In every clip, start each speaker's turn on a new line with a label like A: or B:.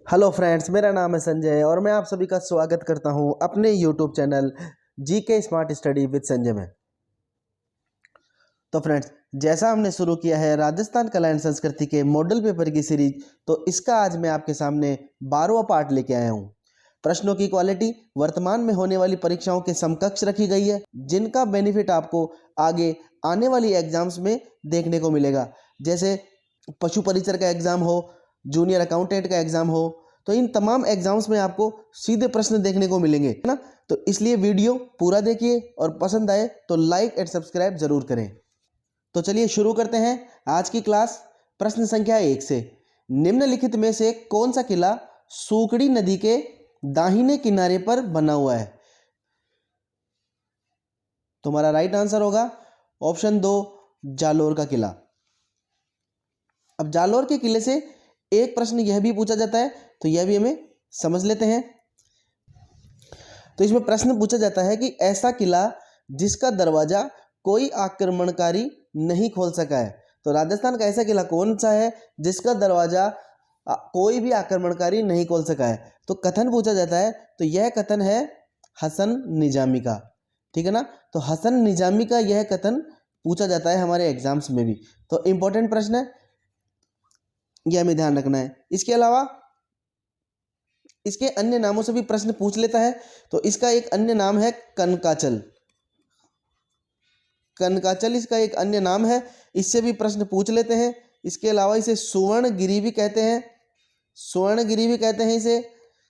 A: Hello friends, मेरा नाम है संजय और मैं आप सभी का स्वागत करता हूं अपने YouTube channel GK smart study with Sanjay में। तो फ्रेंड्स, जैसा हमने शुरू किया है राजस्थान कला एंड संस्कृति के मॉडल पेपर की सीरीज, तो इसका आज मैं आपके सामने 12वां पार्ट लेके आया हूं। प्रश्नों की क्वालिटी वर्तमान में होने वाली परीक्षाओं के समकक्ष रखी गई है, जिनका बेनिफिट आपको आगे आने वाली एग्जाम्स में देखने को मिलेगा। जैसे पशु परिचर का एग्जाम हो, जूनियर अकाउंटेंट का एग्जाम हो, तो इन तमाम एग्जाम्स में आपको सीधे प्रश्न देखने को मिलेंगे, है ना। तो इसलिए वीडियो पूरा देखिए और पसंद आए तो लाइक एंड सब्सक्राइब जरूर करें। तो चलिए शुरू करते हैं आज की क्लास। प्रश्न संख्या 1 से, निम्नलिखित में से कौन सा किला सूकड़ी नदी के दाहिने किनारे पर बना हुआ है? तुम्हारा राइट आंसर होगा ऑप्शन 2, जालोर का किला। अब जालोर के किले से एक प्रश्न यह भी पूछा जाता है, तो यह भी हमें समझ लेते हैं। तो इसमें प्रश्न पूछा जाता है कि ऐसा किला जिसका दरवाजा कोई आक्रमणकारी नहीं खोल सका है। तो राजस्थान का ऐसा किला कौन सा है जिसका दरवाजा कोई भी आक्रमणकारी नहीं खोल सका है? तो कथन पूछा जाता है, तो यह कथन है हसन निजामी का, ठीक है ना। तो हसन निजामी का यह कथन पूछा जाता है हमारे एग्जाम्स में भी। तो इंपॉर्टेंट प्रश्न है, यह हमें ध्यान रखना है। इसके अलावा इसके अन्य नामों से भी प्रश्न पूछ लेता है। तो इसका एक अन्य नाम है कनकाचल। कनकाचल इसका एक अन्य नाम है, इससे भी प्रश्न पूछ लेते हैं। इसके अलावा इसे सुवर्णगिरी भी कहते हैं, सुवर्णगिरी भी कहते हैं इसे,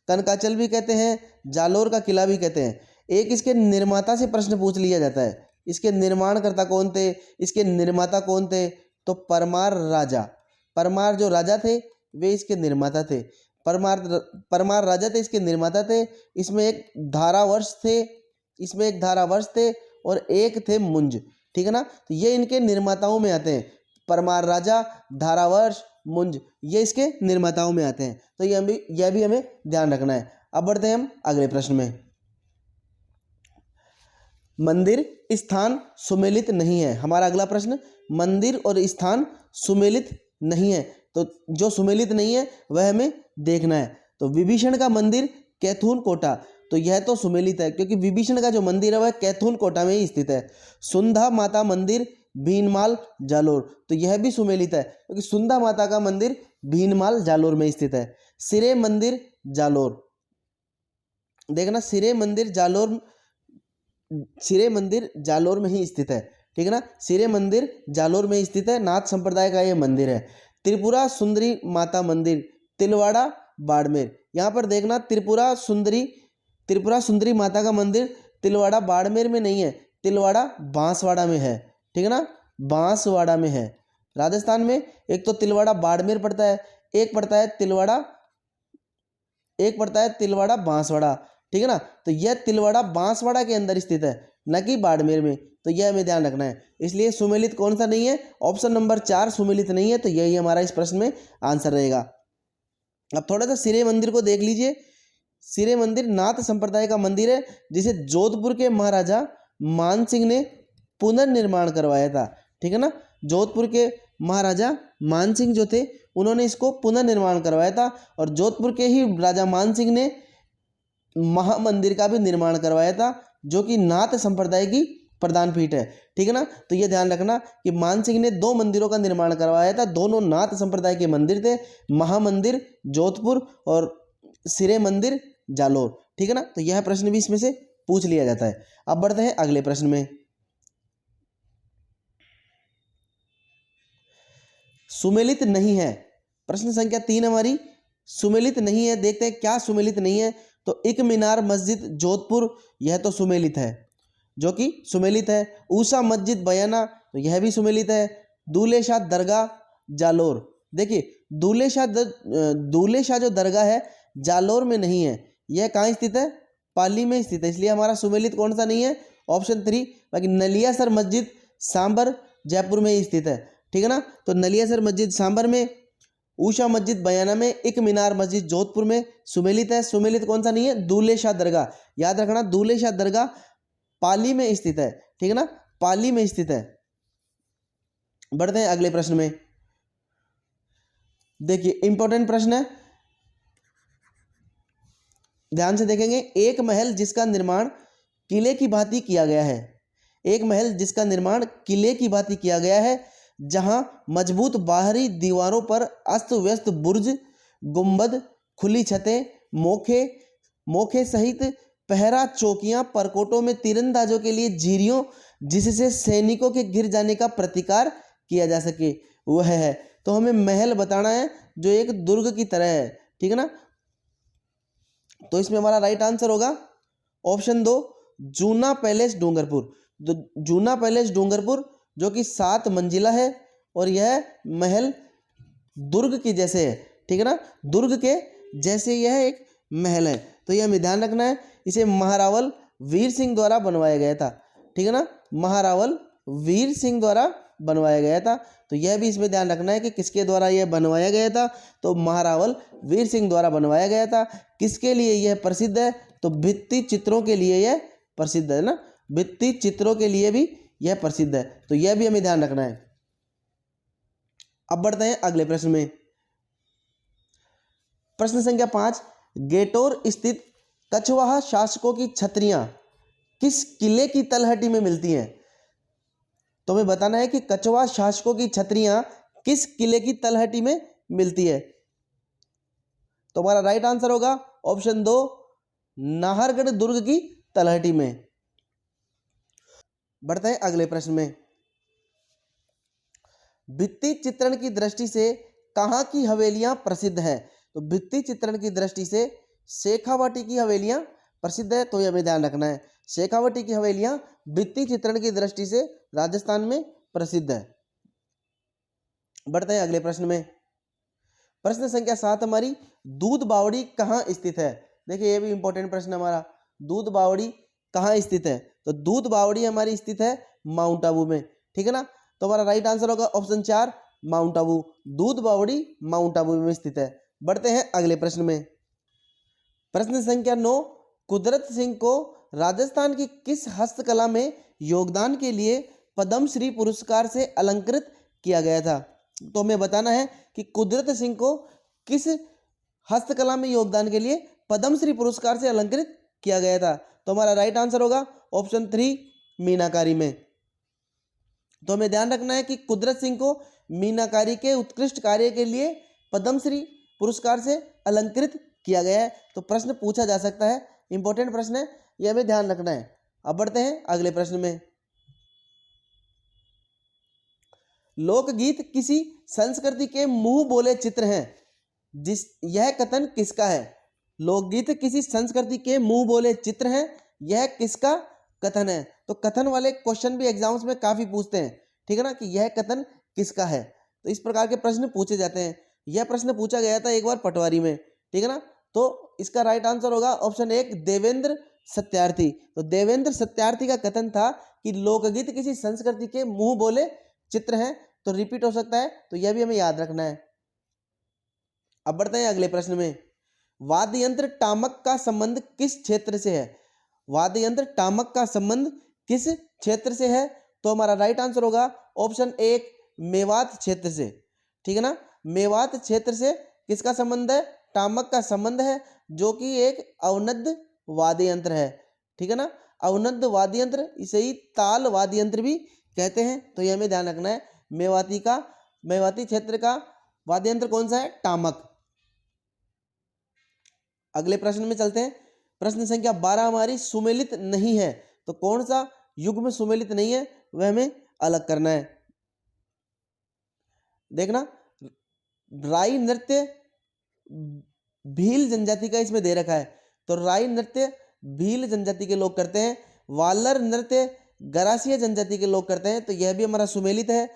A: कनकाचल भी कहते हैं, जालोर का किला भी कहते हैं। एक इसके निर्माता से प्रश्न पूछ लिया जाता है, इसके निर्माणकर्ता कौन थे, इसके निर्माता कौन थे? तो परमार राजा, परमार जो राजा थे वे इसके निर्माता थे। परमार राजा थे, इसके निर्माता थे। इसमें एक धारावर्ष थे, इसमें एक धारावर्ष थे और एक थे मुंज, ठीक है ना। तो ये इनके निर्माताओं में आते हैं, परमार राजा, धारावर्ष, मुंज, ये इसके निर्माताओं में आते हैं। तो यह भी हमें ध्यान रखना है। अब बढ़ते हैं हम अगले प्रश्न में। मंदिर स्थान सुमेलित नहीं है। हमारा अगला प्रश्न, मंदिर और स्थान सुमेलित नहीं है, तो जो सुमेलित नहीं है वह हमें देखना है। तो विभीषण का मंदिर कैथून कोटा, तो यह तो सुमेलित है क्योंकि विभीषण का जो मंदिर है वह कैथून कोटा में ही स्थित है। सुंधा माता मंदिर भीनमाल जालोर, तो यह भी सुमेलित है क्योंकि सुंधा माता का मंदिर भीनमाल जालोर में स्थित है। सिरे मंदिर जालोर, देखना सिरे मंदिर जालोर, सिरे मंदिर जालोर में ही स्थित है, ठीक है ना। सिरे मंदिर जालोर में स्थित है, नाथ संप्रदाय का यह मंदिर है। त्रिपुरा सुंदरी माता मंदिर तिलवाड़ा बाड़मेर, यहाँ पर देखना त्रिपुरा सुंदरी माता का मंदिर तिलवाड़ा बाड़मेर में नहीं है, तिलवाड़ा बांसवाड़ा में है, ठीक है ना, बांसवाड़ा में है राजस्थान में। एक तो तिलवाड़ा बाड़मेर पड़ता है, एक पड़ता है तिलवाड़ा बांसवाड़ा, ठीक है ना। तो यह तिलवाड़ा बांसवाड़ा के अंदर स्थित है, न कि बाड़मेर में। तो यह हमें ध्यान रखना है। इसलिए सुमेलित कौन सा नहीं है? ऑप्शन नंबर 4 सुमेलित नहीं है। तो यही हमारा इस प्रश्न में आंसर रहेगा। अब थोड़ा सा सिरे मंदिर को देख लीजिए। सिरे मंदिर नाथ संप्रदाय का मंदिर है, जिसे जोधपुर के महाराजा मान सिंह ने पुनर्निर्माण करवाया था, ठीक है ना। जोधपुर के महाराजा मान सिंह जो थे उन्होंने इसको पुनर्निर्माण करवाया था, और जोधपुर के ही राजा मान सिंह ने महामंदिर का भी निर्माण करवाया था, जो कि नाथ संप्रदाय की प्रधान पीठ है, ठीक है ना। तो ये ध्यान रखना कि मान सिंह ने 2 मंदिरों का निर्माण करवाया था, दोनों नाथ संप्रदाय के मंदिर थे, महामंदिर जोधपुर और सिरे मंदिर जालोर, ठीक है ना। तो यह प्रश्न भी इसमें से पूछ लिया जाता है। अब बढ़ते हैं अगले प्रश्न में। सुमेलित नहीं है, प्रश्न संख्या 3 हमारी सुमेलित नहीं है। देखते हैं क्या सुमेलित नहीं है। तो एक मीनार मस्जिद जोधपुर, यह तो सुमेलित है, जो कि सुमेलित है। ऊषा मस्जिद बयाना, तो यह भी सुमेलित है। दूल्हे शाह दरगाह जालोर, देखिए दूल्हे शाह जो दरगाह है जालोर में नहीं है, यह कहाँ स्थित है? पाली में स्थित है, इसलिए हमारा सुमेलित कौन सा नहीं है? ऑप्शन 3। बाकी नलियासर मस्जिद सांबर जयपुर में ही स्थित है, ठीक है ना। तो नलियासर मस्जिद सांबर में, ऊषा मस्जिद बयाना में, एक मीनार मस्जिद जोधपुर में सुमेलित है। सुमेलित कौन सा नहीं है? दूल्हे शाह दरगाह, याद रखना दूल्हे शाह दरगाह पाली में स्थित है, ठीक है ना, पाली में स्थित है। बढ़ते हैं अगले प्रश्न में। देखिए इंपॉर्टेंट प्रश्न है, ध्यान से देखेंगे, एक महल जिसका निर्माण किले की भांति किया गया है, एक महल जिसका निर्माण किले की भांति किया गया है, जहां मजबूत बाहरी दीवारों पर अस्त व्यस्त बुर्ज, गुंबद, खुली छतें, मोखे मोखे सहित पहरा चौकियां, परकोटों में तीरंदाजों के लिए झिरियों जिससे सैनिकों के गिर जाने का प्रतिकार किया जा सके, वह है। तो हमें महल बताना है जो एक दुर्ग की तरह है, ठीक है ना। तो इसमें हमारा राइट आंसर होगा ऑप्शन 2, जूना पैलेस डूंगरपुर। तो जूना पैलेस डूंगरपुर जो कि 7 मंजिला है और यह महल दुर्ग के जैसे है, ठीक है ना, दुर्ग के जैसे यह एक महल है। तो यह हमें ध्यान रखना है, इसे महारावल वीर सिंह द्वारा बनवाया गया था, ठीक है ना, महारावल वीर सिंह द्वारा बनवाया गया था। तो यह भी इसमें ध्यान रखना है कि किसके द्वारा यह बनवाया गया था, तो महारावल वीर सिंह द्वारा बनवाया गया था। किसके लिए यह प्रसिद्ध है, तो भित्ति चित्रों के लिए यह प्रसिद्ध है ना, भित्ति चित्रों के लिए भी यह प्रसिद्ध है। तो यह भी हमें ध्यान रखना है। अब बढ़ते हैं अगले प्रश्न में। प्रश्न संख्या 5, गेटोर स्थित कछवाहा शासकों की छतरियां किस किले की तलहटी में मिलती हैं। तो हमें बताना है कि कछवाहा शासकों की छतरियां किस किले की तलहटी में मिलती है। तो हमारा राइट आंसर होगा ऑप्शन 2, नाहरगढ़ दुर्ग की तलहटी में। बढ़ते हैं अगले प्रश्न में। भित्ति चित्रण की दृष्टि से कहाँ की हवेलियां प्रसिद्ध है। तो भित्ति चित्रण की दृष्टि से शेखावाटी की हवेलियां प्रसिद्ध है। तो यह हमें ध्यान रखना है, शेखावाटी की हवेलियां भित्ति चित्रण की दृष्टि से राजस्थान में प्रसिद्ध है। बढ़ते हैं अगले प्रश्न में। प्रश्न संख्या 7 हमारी, दूध बावड़ी कहाँ स्थित है। देखिए ये भी इंपॉर्टेंट प्रश्न हमारा, दूध बावड़ी कहाँ स्थित है। तो दूध बावड़ी हमारी स्थित है माउंट आबू में, ठीक है ना। तो हमारा राइट आंसर होगा ऑप्शन 4, माउंट आबू। दूध बावड़ी माउंट आबू में स्थित है। बढ़ते हैं अगले प्रश्न में। प्रश्न संख्या 9, कुदरत सिंह को राजस्थान की किस हस्तकला में योगदान के लिए पद्मश्री पुरस्कार से अलंकृत किया गया था। तो हमें बताना है कि कुदरत सिंह को किस हस्तकला में योगदान के लिए पद्मश्री पुरस्कार से अलंकृत किया गया था। तो हमारा राइट आंसर होगा ऑप्शन 3, मीनाकारी में। तो हमें ध्यान रखना है कि कुदरत सिंह को मीनाकारी के उत्कृष्ट कार्य के लिए पद्मश्री पुरस्कार से अलंकृत किया गया है। तो प्रश्न पूछा जा सकता है, इंपॉर्टेंट प्रश्न है, यह हमें ध्यान रखना है। अब बढ़ते हैं अगले प्रश्न में। लोकगीत किसी संस्कृति के मुंह बोले चित्र हैं, यह कथन किसका है। लोकगीत किसी संस्कृति के मुंह बोले चित्र हैं, यह किसका कथन है। तो कथन वाले क्वेश्चन भी एग्जाम्स में काफी पूछते हैं, ठीक है ना, कि यह कथन किसका है। तो इस प्रकार के प्रश्न पूछे जाते हैं। यह प्रश्न पूछा गया था एक बार पटवारी में, ठीक है ना। तो इसका राइट आंसर होगा ऑप्शन 1, देवेंद्र सत्यार्थी। तो देवेंद्र सत्यार्थी का कथन था कि लोकगीत किसी संस्कृति के मुंह बोले चित्र हैं। तो रिपीट हो सकता है, तो यह भी हमें याद रखना है। अब बढ़ते हैं अगले प्रश्न में। वाद्य यंत्र टामक का संबंध किस क्षेत्र से है। वाद्य यंत्र टामक का संबंध किस क्षेत्र से है। तो हमारा राइट आंसर होगा ऑप्शन 1, मेवात क्षेत्र से, ठीक है ना। मेवात क्षेत्र से किसका संबंध है, टामक का संबंध है, जो कि एक अवनद्ध वाद्य यंत्र है, ठीक है ना। अवनद्ध वाद्य यंत्र, इसे ही ताल वाद्य यंत्र भी कहते हैं। तो यह हमें ध्यान रखना है, मेवाती क्षेत्र का वाद्य यंत्र कौन सा है, टामक। अगले प्रश्न में चलते हैं। प्रश्न संख्या 12 हमारी, सुमेलित नहीं है। तो कौन सा युग्म सुमेलित नहीं है, वह हमें अलग करना है। देखना, राई नृत्य भील जनजाति का इसमें दे रखा है। तो राई नृत्य भील जनजाति के लोग करते हैं। वालर नृत्य गरासिया जनजाति के लोग करते हैं। तो यह भी हमारा सुमेलित है।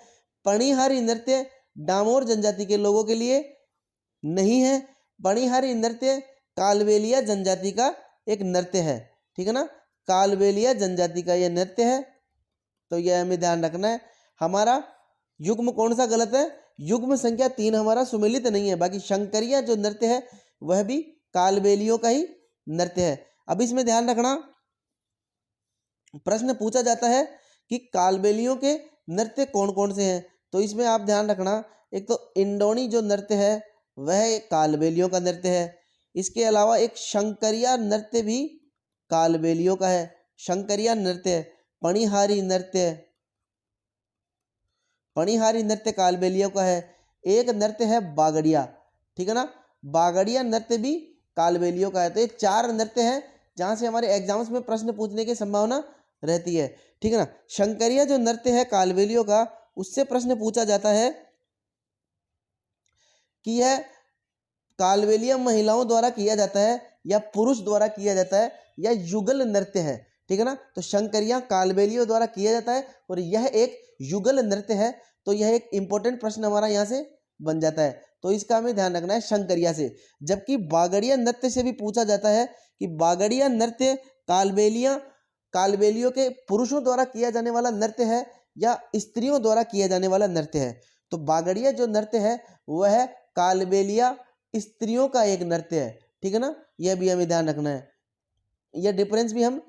A: पणिहारी नृत्य डामोर जनजाति के लोगों के लिए नहीं है। पणिहारी नृत्य कालबेलिया जनजाति का एक नृत्य है, ठीक है ना। कालबेलिया जनजाति का यह नृत्य है। तो यह हमें ध्यान रखना है। हमारा युग्म कौन सा गलत है, युग्म संख्या 3 हमारा सुमेलित नहीं है। बाकी शंकरिया जो नृत्य है वह भी कालबेलियों का ही नृत्य है। अब इसमें ध्यान रखना, प्रश्न पूछा जाता है कि कालबेलियों के नृत्य कौन कौन से हैं। तो इसमें आप ध्यान रखना, एक तो इंडोनी जो नृत्य है वह कालबेलियों का नृत्य है। इसके अलावा एक शंकरिया नृत्य भी कालबेलियों का है। शंकरिया नृत्य, पणिहारी नृत्य, पणिहारी नृत्य कालबेलियों का है। एक नृत्य है बागड़िया, ठीक है ना, बागड़िया नृत्य भी कालबेलियों का है। तो ये 4 नृत्य हैं जहां से हमारे एग्जाम्स में प्रश्न पूछने की संभावना रहती है, ठीक है ना। शंकरिया जो नृत्य है कालबेलियों का, उससे प्रश्न पूछा जाता है कि यह कालबेलिया महिलाओं द्वारा किया जाता है या पुरुष द्वारा किया जाता है या युगल नृत्य है, ठीक है ना। तो शंकरिया कालबेलियों द्वारा किया जाता है और यह एक युगल नृत्य है। तो यह एक इंपॉर्टेंट प्रश्न हमारा यहाँ से बन जाता है। तो इसका हमें ध्यान रखना है शंकरिया से। जबकि बागड़िया नृत्य से भी पूछा जाता है कि बागड़िया नृत्य कालबेलियों के पुरुषों द्वारा किया जाने वाला नृत्य है या स्त्रियों द्वारा किया जाने वाला नृत्य है। तो बागड़िया जो नृत्य है वह कालबेलिया स्त्रियों का एक नृत्य है, ठीक है ना। यह भी हमें ध्यान रखना है, यह डिफरेंस भी हमें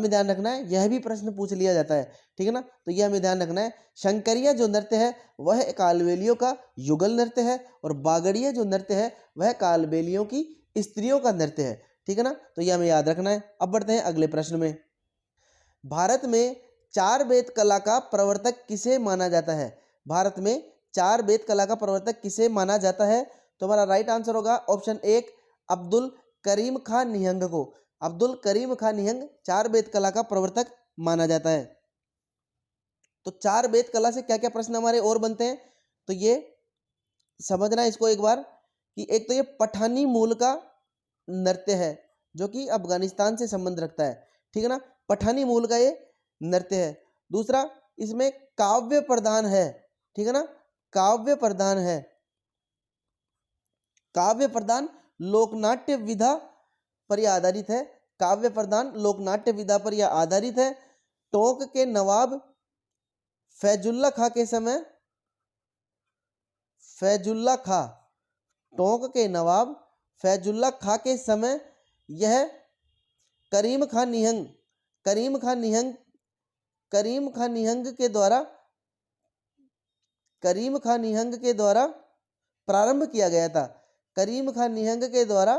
A: ध्यान रखना है, यह भी प्रश्न पूछ लिया जाता है, ठीक है ना। तो यह हमें ध्यान रखना है, शंकरिया जो नृत्य है वह कालबेलियों का युगल नृत्य है और बागड़िया जो नृत्य है वह कालबेलियों की स्त्रियों का नृत्य है, ठीक है ना। तो यह हमें याद रखना है। अब बढ़ते हैं अगले प्रश्न में। भारत में 4 वेद कला का प्रवर्तक किसे माना जाता है? भारत में 4 वेद कला का प्रवर्तक किसे माना जाता है? तो हमारा राइट आंसर होगा ऑप्शन 1 अब्दुल करीम खां निहंग को। अब्दुल करीम खां निहंग 4 वेद कला का प्रवर्तक माना जाता है। तो 4 वेद कला से क्या क्या प्रश्न हमारे और बनते हैं, तो ये समझना है इसको एक बार कि एक तो ये पठानी मूल का नृत्य है जो कि अफगानिस्तान से संबंध रखता है, ठीक है ना। पठानी मूल का ये नृत्य है। दूसरा, इसमें काव्य प्रधान है, ठीक है ना, काव्य प्रधान है। काव्य प्रधान लोकनाट्य विधा पर यह आधारित है। काव्य प्रधान लोकनाट्य विधा पर यह आधारित है। टोंक के नवाब फैजुल्ला खां के समय, फैजुल्ला खां, टोंक के नवाब फैजुल्ला खां के समय यह करीम खां निहंग, करीम खां निहंग, करीम खां निहंग के द्वारा, करीम खां निहंग के द्वारा प्रारंभ किया गया था। करीम खां निहंग के द्वारा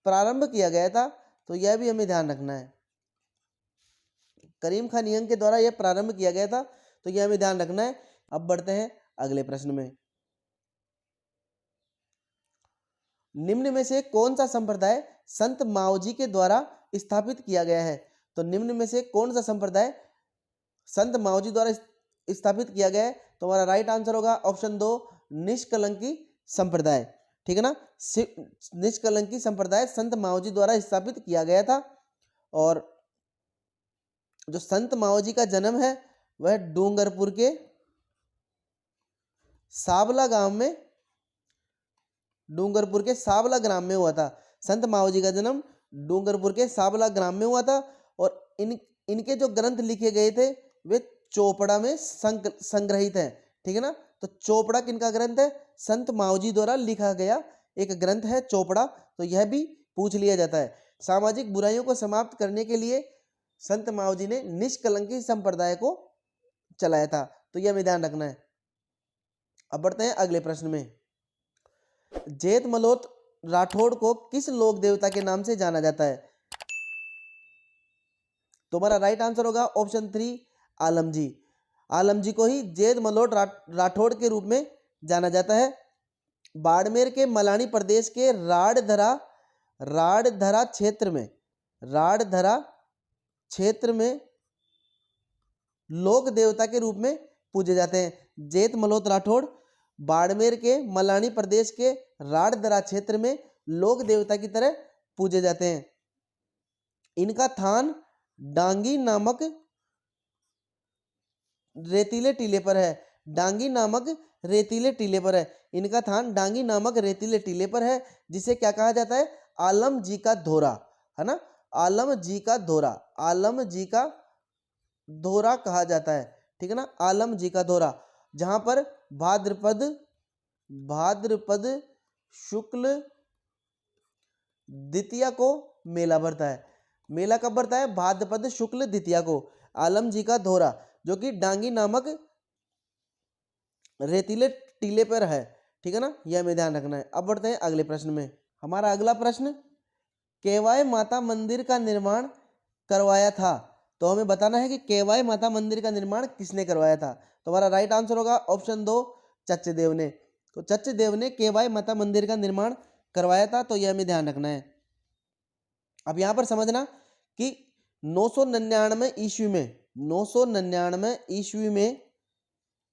A: प्रारंभ किया गया था। तो यह भी हमें ध्यान रखना है, करीम खां निहंग के द्वारा यह प्रारंभ किया गया था। तो यह हमें ध्यान रखना है। अब बढ़ते हैं अगले प्रश्न में। निम्न में से कौन सा संप्रदाय संत माओजी के द्वारा स्थापित किया गया है? तो निम्न में से कौन सा संप्रदाय संत माओजी द्वारा स्थापित किया गया है? तो हमारा राइट आंसर होगा ऑप्शन 2 निष्कलंकी संप्रदाय, ठीक है ना। निष्कलंकी संप्रदाय संत माओजी द्वारा स्थापित किया गया था। और जो संत माओजी का जन्म है वह डूंगरपुर के सावला गांव में, डूंगरपुर के सावला ग्राम में हुआ था। संत माओजी का जन्म डूंगरपुर के सावला ग्राम में हुआ था। और इनके जो ग्रंथ लिखे गए थे वे चोपड़ा में संग्रहित हैं, ठीक है ना। तो चोपड़ा किनका ग्रंथ है? संत माओजी द्वारा लिखा गया एक ग्रंथ है चोपड़ा। तो यह भी पूछ लिया जाता है। सामाजिक बुराइयों को समाप्त करने के लिए संत माओजी ने निष्कलंकी संप्रदाय को चलाया था। तो यह हमें ध्यान रखना है। अब बढ़ते हैं अगले प्रश्न में। जेठ मल्होत्र राठौड़ को किस लोक देवता के नाम से जाना जाता है? तो हमारा राइट आंसर होगा ऑप्शन 3 आलमजी। आलमजी को ही जेठ मल्होत्र राठौड़ के रूप में जाना जाता है। बाड़मेर के मलानी प्रदेश के राड़धरा क्षेत्र में, राड़धरा क्षेत्र में लोक देवता के रूप में पूजे जाते हैं। जेठ मल्होत्र राठौड़ बाड़मेर के मलानी प्रदेश के राड़धरा क्षेत्र में लोक देवता की तरह पूजे जाते हैं। इनका थान डांगी नामक रेतीले टीले पर है। डांगी नामक रेतीले टीले पर है। इनका थान डांगी नामक रेतीले टीले पर है, जिसे क्या कहा जाता है? आलम जी का धोरा, है ना। आलम जी का धोरा, आलम जी का धोरा कहा जाता है, ठीक है ना। आलम जी का धोरा, जहां पर भाद्रपद शुक्ल द्वितीया को मेला भरता है। मेला कब भरता है? भाद्रपद शुक्ल द्वितीया को। आलम जी का धोरा जो कि डांगी नामक रेतीले टीले पर है, ठीक है ना। यह हमें ध्यान रखना है। अब बढ़ते हैं अगले प्रश्न में। हमारा अगला प्रश्न, केवाय माता मंदिर का निर्माण करवाया था। तो हमें बताना है कि केवाय माता मंदिर का निर्माण किसने करवाया था। तो हमारा राइट आंसर होगा ऑप्शन 2, चच्चदेव ने। तो चच्चदेव ने केवाय माता मंदिर का निर्माण करवाया था, तो यह हमें ध्यान रखना है। अब यहां पर समझना कि 999 ईस्वी में 999 ईस्वी में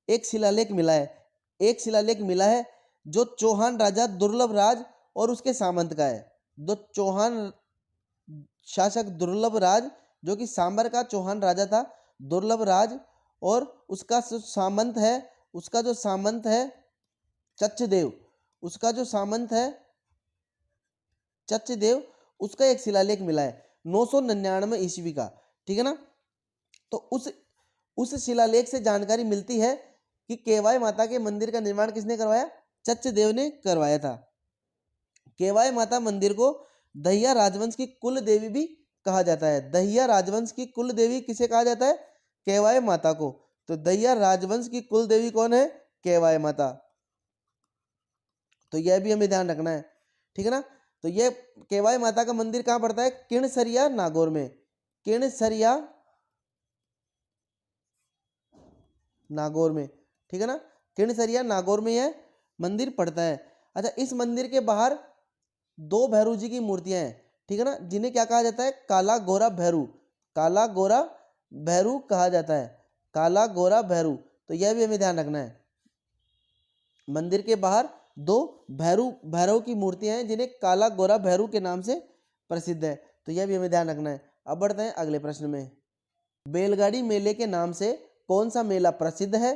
A: एक शिलालेख मिला है, एक शिलालेख मिला है जो चौहान राजा दुर्लभ राज और उसके सामंत का है। जो चौहान शासक दुर्लभ राज, जो कि सांबर का चौहान राजा था, दुर्लभ राज, और उसका जो सामंत है, उसका जो सामंत है चच्चदेव, उसका जो सामंत है चच्चदेव, उसका एक शिलालेख मिला है 999 ईस्वी का, ठीक है ना। तो उस शिलालेख से जानकारी मिलती है कि केवाय माता के मंदिर का निर्माण किसने करवाया, चच्चदेव ने करवाया था। केवाय माता मंदिर को दहिया राजवंश की कुल देवी भी कहा जाता है। दहिया राजवंश की कुल देवी किसे कहा जाता है, केवाय माता को। तो दहिया राजवंश की कुल देवी कौन है, केवाय माता। तो यह भी हमें ध्यान रखना है, ठीक है ना। तो यह केवाय माता का मंदिर कहाँ पड़ता है, किणसरिया नागौर में। किणसरिया नागौर में, ठीक है ना। किणसरिया नागौर में यह मंदिर पड़ता है। अच्छा, इस मंदिर के बाहर दो भैरू जी की मूर्तियां हैं, ठीक है ना, जिन्हें क्या कहा जाता है, काला गोरा भैरू। काला गोरा भैरू कहा जाता है, काला गोरा भैरू। तो यह भी हमें ध्यान रखना है। मंदिर के बाहर दो भैरव की मूर्तियां हैं जिन्हें काला गोरा भैरू के नाम से प्रसिद्ध है। तो यह भी हमें ध्यान रखना है। अब बढ़ते हैं अगले प्रश्न में। बैलगाड़ी मेले के नाम से कौन सा मेला प्रसिद्ध है।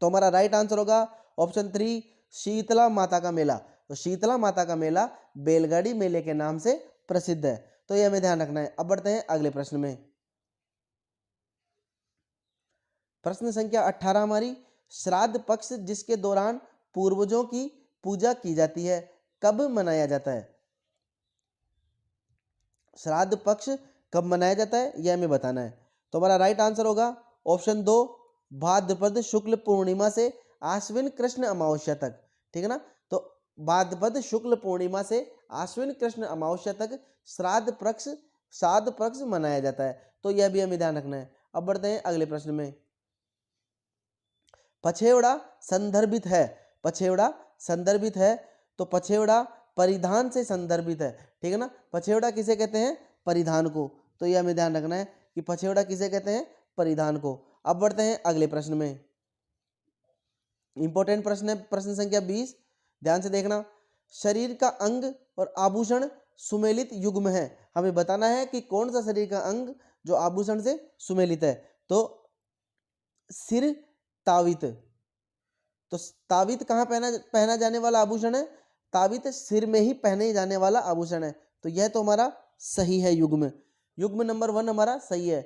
A: तो हमारा राइट आंसर होगा ऑप्शन 3, शीतला माता का मेला। तो शीतला माता का मेला बैलगाड़ी मेले के नाम से प्रसिद्ध है। तो यह हमें ध्यान रखना है। अब बढ़ते हैं अगले प्रश्न में। प्रश्न संख्या 18 हमारी, श्राद्ध पक्ष जिसके दौरान पूर्वजों की पूजा की जाती है, कब मनाया जाता है। श्राद्ध पक्ष कब मनाया जाता है, यह हमें बताना है। तो हमारा राइट आंसर होगा ऑप्शन 2, भाद्रपद शुक्ल पूर्णिमा से आश्विन कृष्ण अमावस्या तक, ठीक है ना। तो भाद्रपद शुक्ल पूर्णिमा से आश्विन कृष्ण अमावस्या तक श्राद्ध पक्ष मनाया जाता है। तो यह भी हमें ध्यान रखना है। अब बढ़ते हैं अगले प्रश्न में। पछेवड़ा संदर्भित है, पछेवड़ा संदर्भित है। तो पछेवड़ा परिधान से संदर्भित है, ठीक है ना। पछेवड़ा किसे कहते हैं, परिधान को। तो यह हमें ध्यान रखना है कि पछेवड़ा किसे कहते हैं, परिधान को। अब बढ़ते हैं अगले प्रश्न में। इंपॉर्टेंट प्रश्न है प्रश्न संख्या 20, ध्यान से देखना। शरीर का अंग और आभूषण सुमेलित युग्म है। हमें बताना है कि कौन सा शरीर का अंग जो आभूषण से सुमेलित है। तो सिर तावित। तो तावित कहाँ पहना जाने वाला आभूषण है, तावित सिर में ही पहने जाने वाला आभूषण है। तो यह तो हमारा सही है युग्म। युग्म नंबर 1 हमारा सही है।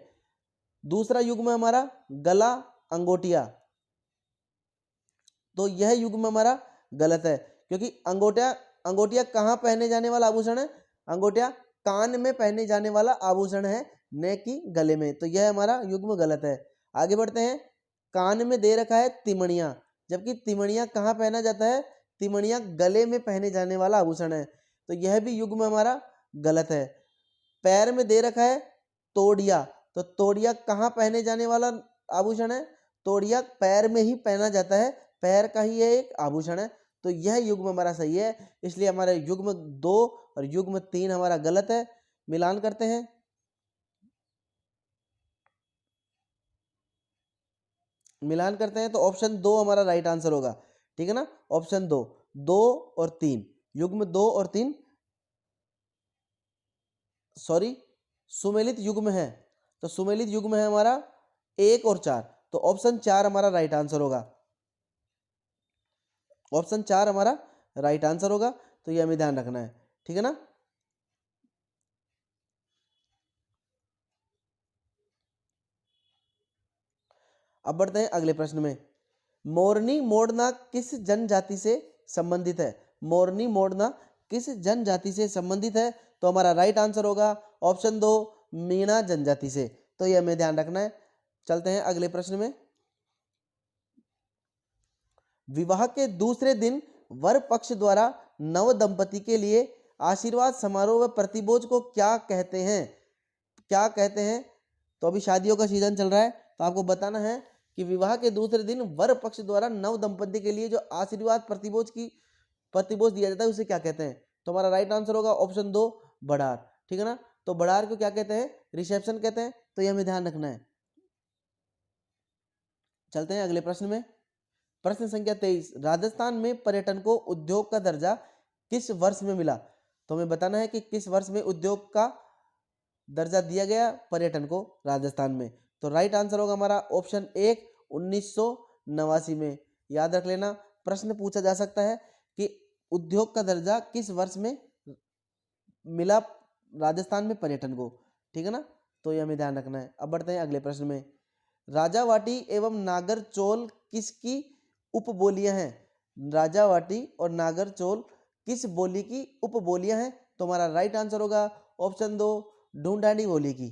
A: दूसरा युग्म हमारा गला अंगोटिया। तो यह युग्म हमारा गलत है, क्योंकि अंगोटिया कहाँ पहने जाने वाला आभूषण है, अंगोटिया कान में पहने जाने वाला आभूषण है, न कि गले में। तो यह हमारा युग्म गलत है। आगे बढ़ते हैं। कान में दे रखा है तिमणिया, जबकि तिमणिया कहाँ पहना जाता है, तिमणिया गले में पहने जाने वाला आभूषण है। तो यह भी युग्म हमारा गलत है। पैर में दे रखा है तोड़िया। तो तोड़िया कहाँ पहने जाने वाला आभूषण है, तोड़िया पैर में ही पहना जाता है, पैर का ही यह एक आभूषण है। तो यह युग्म हमारा सही है। इसलिए हमारे युग्म 2 और युग्म 3 हमारा गलत है। मिलान करते हैं। मिलान करते हैं तो ऑप्शन 2 हमारा राइट आंसर होगा, ठीक है ना। ऑप्शन 2, 2 और 3, युग्म 2 और 3 सॉरी सुमेलित युग्म है। तो सुमेलित युग्म है हमारा 1 और 4। तो ऑप्शन 4 हमारा राइट आंसर होगा। ऑप्शन 4 हमारा राइट आंसर होगा। तो ये हमें ध्यान रखना है, ठीक है ना। अब बढ़ते हैं अगले प्रश्न में। मोरनी मोड़ना किस जनजाति से संबंधित है। मोरनी मोड़ना किस जनजाति से संबंधित है। तो हमारा राइट आंसर होगा ऑप्शन 2, मीणा जनजाति से। तो यह हमें ध्यान रखना है। चलते हैं अगले प्रश्न में। विवाह के दूसरे दिन वर पक्ष द्वारा नव दंपति के लिए आशीर्वाद समारोह व प्रतिभोज को क्या कहते हैं? क्या कहते हैं? तो अभी शादियों का सीजन चल रहा है, तो आपको बताना है कि विवाह के दूसरे दिन वर पक्ष द्वारा नव दंपति के लिए जो आशीर्वाद प्रतिभोज दिया जाता है उसे क्या कहते हैं? तो हमारा राइट आंसर होगा ऑप्शन 2 बढ़ार। ठीक है ना? तो बढ़ार को क्या कहते हैं? रिसेप्शन कहते हैं। तो ये हमें ध्यान रखना है। चलते हैं अगले प्रश्न में। प्रश्न संख्या 23, राजस्थान में पर्यटन को उद्योग का दर्जा किस वर्ष में मिला? तो हमें बताना है कि किस वर्ष में उद्योग का दर्जा दिया गया पर्यटन को राजस्थान में। तो राइट आंसर होगा हमारा ऑप्शन 1 1989 में। याद रख लेना, प्रश्न पूछा जा सकता है कि उद्योग का दर्जा किस वर्ष में मिला राजस्थान में पर्यटन को। ठीक है ना? तो ये हमें ध्यान रखना है। अब बढ़ते हैं अगले प्रश्न में। राजावाटी एवं नागरचोल किसकी उपबोलियां हैं? राजावाटी और नागरचोल किस बोली की उपबोलियां हैं? तो हमारा राइट आंसर होगा ऑप्शन 2 ढूंढानी बोली की।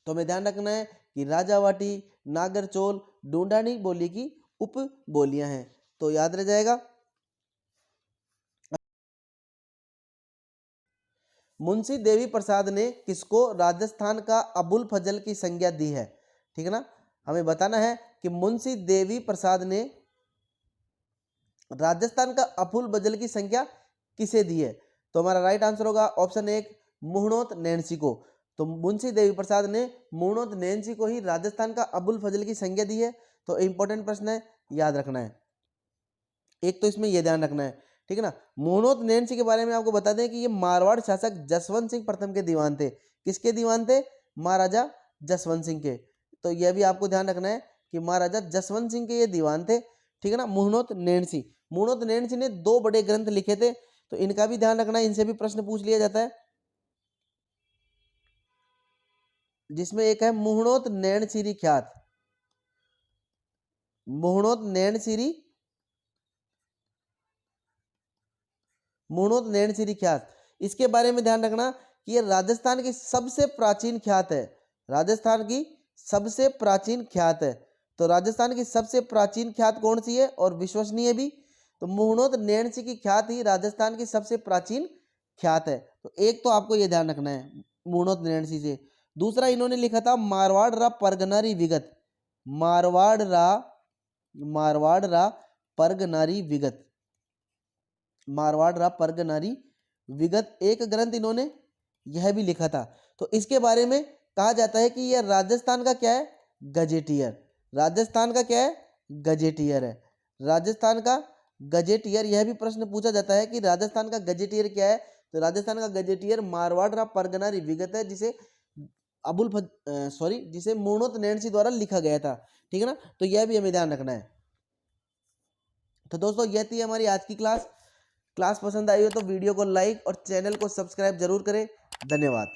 A: तो हमें ध्यान रखना है कि राजावाटी, नागरचोल, ढूंढानी बोली की उपबोलियां हैं। तो याद रह जाएगा। मुंशी देवी प्रसाद ने किसको राजस्थान का अबुल फजल की संज्ञा दी है? ठीक है ना? हमें बताना है कि मुंशी देवी प्रसाद ने राजस्थान का अबुल फजल की संज्ञा किसे दी है? तो हमारा राइट आंसर होगा ऑप्शन 1 मुहणोत नैन्सी को। तो मुंशी देवी प्रसाद ने मुहणोत नैन्सी को ही राजस्थान का अबुल फजल की संज्ञा दी है। तो इंपॉर्टेंट प्रश्न है, याद रखना है। एक तो इसमें यह ध्यान रखना है। ठीक है ना? मुहणोत नैन्सी के बारे में आपको बता दें कि ये मारवाड़ शासक जसवंत सिंह प्रथम के दीवान थे। किसके दीवान थे? महाराजा जसवंत सिंह के। तो यह भी आपको ध्यान रखना है कि महाराजा जसवंत सिंह के ये दीवान थे। ठीक है ना? मुहणोत नैन्सी ने 2 बड़े ग्रंथ लिखे थे, तो इनका भी ध्यान रखना है। इनसे भी प्रश्न पूछ लिया जाता है, जिसमें एक है मुहणोत नैनसिरी ख्यात। मुहणोत नैनसिरी ख्यात, इसके बारे में ध्यान रखना कि ये राजस्थान की सबसे प्राचीन ख्यात है। राजस्थान की सबसे प्राचीन ख्यात है। तो राजस्थान की सबसे प्राचीन ख्यात कौन सी है और विश्वसनीय भी? तो मुहणोत नैनसी की ख्यात ही राजस्थान की सबसे प्राचीन ख्यात है। तो एक तो आपको यह ध्यान रखना है मुहणोत नैनसी से। दूसरा इन्होंने लिखा था मारवाड़ रा परगनारी विगत। मारवाड़ रा परगनारी विगत। मारवाड़ रा परगनारी विगत एक ग्रंथ इन्होंने यह भी लिखा था। तो इसके बारे में कहा जाता है कि यह राजस्थान का क्या है? गजेटियर। राजस्थान का क्या है? गजेटियर है। राजस्थान का गजेटियर। यह भी प्रश्न पूछा जाता है कि राजस्थान का गजेटियर क्या है? तो राजस्थान का गजेटियर मारवाड़ रा परगनारी विगत है, जिसे मुहणोत नैनसी द्वारा लिखा गया था। ठीक है ना? तो यह भी हमें ध्यान रखना है। तो दोस्तों यह थी हमारी आज की क्लास पसंद आई हो तो वीडियो को लाइक और चैनल को सब्सक्राइब जरूर करें। धन्यवाद।